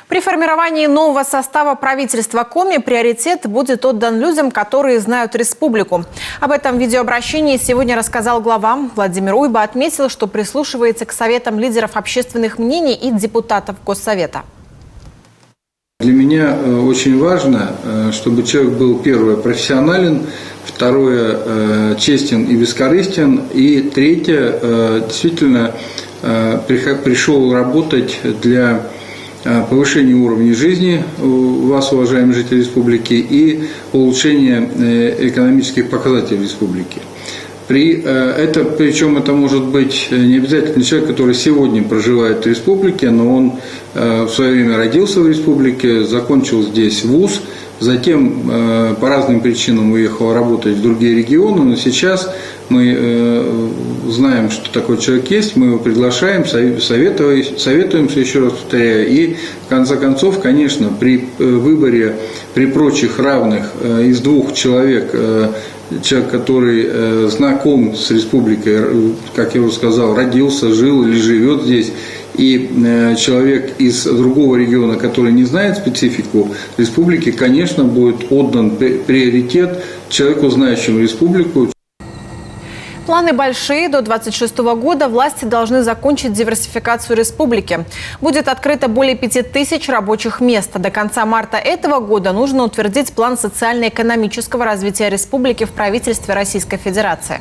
При формировании нового состава правительства Коми приоритет будет отдан людям, которые знают республику. Об этом в видеообращении сегодня рассказал глава. Владимир Уйба отметил, что прислушивается к советам лидеров общественных мнений и депутатов Госсовета. Для меня очень важно, чтобы человек был, первое, профессионален, второе, честен и бескорыстен, и третье, действительно пришел работать для повышения уровня жизни вас, уважаемые жители республики, и улучшения экономических показателей республики. Причем это может быть не обязательно человек, который сегодня проживает в республике, но он в свое время родился в республике, закончил здесь вуз, затем по разным причинам уехал работать в другие регионы, но сейчас мы знаем, что такой человек есть, мы его приглашаем, советуемся, еще раз повторяю, и в конце концов, конечно, при выборе, при прочих равных из двух человек, человек, который знаком с республикой, как я уже сказал, родился, жил или живет здесь, и человек из другого региона, который не знает специфику республики, конечно, будет отдан приоритет человеку, знающему республику. Планы большие. До 2026 года власти должны закончить диверсификацию республики. Будет открыто более 5000 рабочих мест. До конца марта этого года нужно утвердить план социально-экономического развития республики в правительстве Российской Федерации.